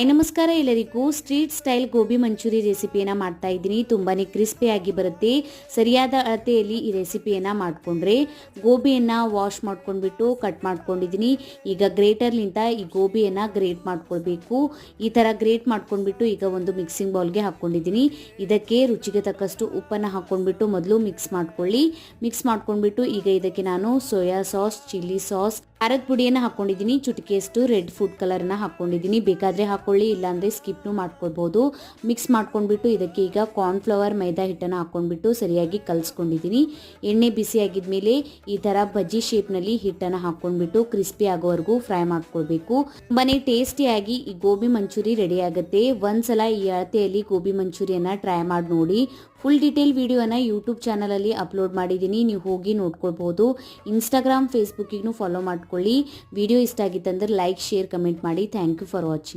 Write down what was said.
ನಮಸ್ಕಾರ ಎಲ್ಲರಿಗೂ. Street style gobi manchurian ರೆಸಿಪಿಯನ್ನು ಮಾಡ್ತಾ ಇದ್ದೀನಿ. ತುಂಬಾ ಕ್ರಿಸ್ಪಿಯಾಗಿ ಬರುತ್ತೆ. ಸರಿಯಾದ ಅಳತೆಯಲ್ಲಿ ಈ ರೆಸಿಪಿಯನ್ನು ಮಾಡಿಕೊಂಡ್ರೆ ಗೋಬಿಯನ್ನು ವಾಶ್ ಮಾಡ್ಕೊಂಡ್ಬಿಟ್ಟು ಕಟ್ ಮಾಡ್ಕೊಂಡಿದ್ದೀನಿ. ಈಗ ಗ್ರೇಟರ್ಲಿಂದ ಈ ಗೋಬಿಯನ್ನು ಗ್ರೇಟ್ ಮಾಡ್ಕೊಳ್ಬೇಕು. ಈ ಥರ ಗ್ರೇಟ್ ಮಾಡ್ಕೊಂಡ್ಬಿಟ್ಟು ಈಗ ಒಂದು ಮಿಕ್ಸಿಂಗ್ ಬೌಲ್ಗೆ ಹಾಕ್ಕೊಂಡಿದ್ದೀನಿ. ಇದಕ್ಕೆ ರುಚಿಗೆ ತಕ್ಕಷ್ಟು ಉಪ್ಪನ್ನು ಹಾಕ್ಕೊಂಡ್ಬಿಟ್ಟು ಮೊದಲು ಮಿಕ್ಸ್ ಮಾಡ್ಕೊಳ್ಳಿ. ಮಿಕ್ಸ್ ಮಾಡ್ಕೊಂಡ್ಬಿಟ್ಟು ಈಗ ಇದಕ್ಕೆ ನಾನು ಸೋಯಾ ಸಾಸ್, ಚಿಲ್ಲಿ ಸಾಸ್, ಖಾರದ ಪುಡಿಯನ್ನು ಹಾಕ್ಕೊಂಡಿದ್ದೀನಿ. ಚುಟಕಿಯಷ್ಟು ರೆಡ್ ಫುಡ್ ಕಲರ್ನ ಹಾಕ್ಕೊಂಡಿದ್ದೀನಿ. ಬೇಕಾದರೆ ಹಾಕ್ಕೊಳ್ಳಿ, ಇಲ್ಲಾಂದರೆ ಸ್ಕಿಪ್ನು ಮಾಡ್ಕೊಳ್ಬೋದು. ಮಿಕ್ಸ್ ಮಾಡ್ಕೊಂಡ್ಬಿಟ್ಟು ಇದಕ್ಕೆ ಈಗ ಕಾರ್ನ್ಫ್ಲವರ್, ಮೈದಾ ಹಿಟ್ಟನ್ನು ಹಾಕ್ಕೊಂಡ್ಬಿಟ್ಟು ಸರಿಯಾಗಿ ಕಲಿಸ್ಕೊಂಡಿದ್ದೀನಿ. ಎಣ್ಣೆ ಬಿಸಿ ಆಗಿದ್ಮೇಲೆ ಈ ಥರ ಬಜ್ಜಿ ಶೇಪ್ನಲ್ಲಿ ಹಿಟ್ಟನ್ನು ಹಾಕ್ಕೊಂಡ್ಬಿಟ್ಟು ಕ್ರಿಸ್ಪಿ ಆಗೋವರೆಗೂ ಫ್ರೈ ಮಾಡ್ಕೊಳ್ಬೇಕು. ತುಂಬಾ ಟೇಸ್ಟಿಯಾಗಿ ಈ ಗೋಬಿ ಮಂಚೂರಿ ರೆಡಿ ಆಗುತ್ತೆ. ಒಂದ್ಸಲ ಈ ಅಳತೆಯಲ್ಲಿ ಗೋಬಿ ಮಂಚೂರಿಯನ್ನು ಟ್ರೈ ಮಾಡಿ ನೋಡಿ. ಫುಲ್ ಡೀಟೇಲ್ ವಿಡಿಯೋನ ಯೂಟ್ಯೂಬ್ ಚಾನಲಲ್ಲಿ ಅಪ್ಲೋಡ್ ಮಾಡಿದ್ದೀನಿ, ನೀವು ಹೋಗಿ ನೋಡ್ಕೊಳ್ಬೋದು. ಇನ್ಸ್ಟಾಗ್ರಾಮ್, ಫೇಸ್ಬುಕ್ಕಿಗೂ ಫಾಲೋ ಮಾಡ್ಕೊಳ್ಳಿ. ವಿಡಿಯೋ ಇಷ್ಟ ಆಗಿತ್ತಂದ್ರೆ ಲೈಕ್, ಶೇರ್, ಕಮೆಂಟ್ ಮಾಡಿ. Thank you for watching.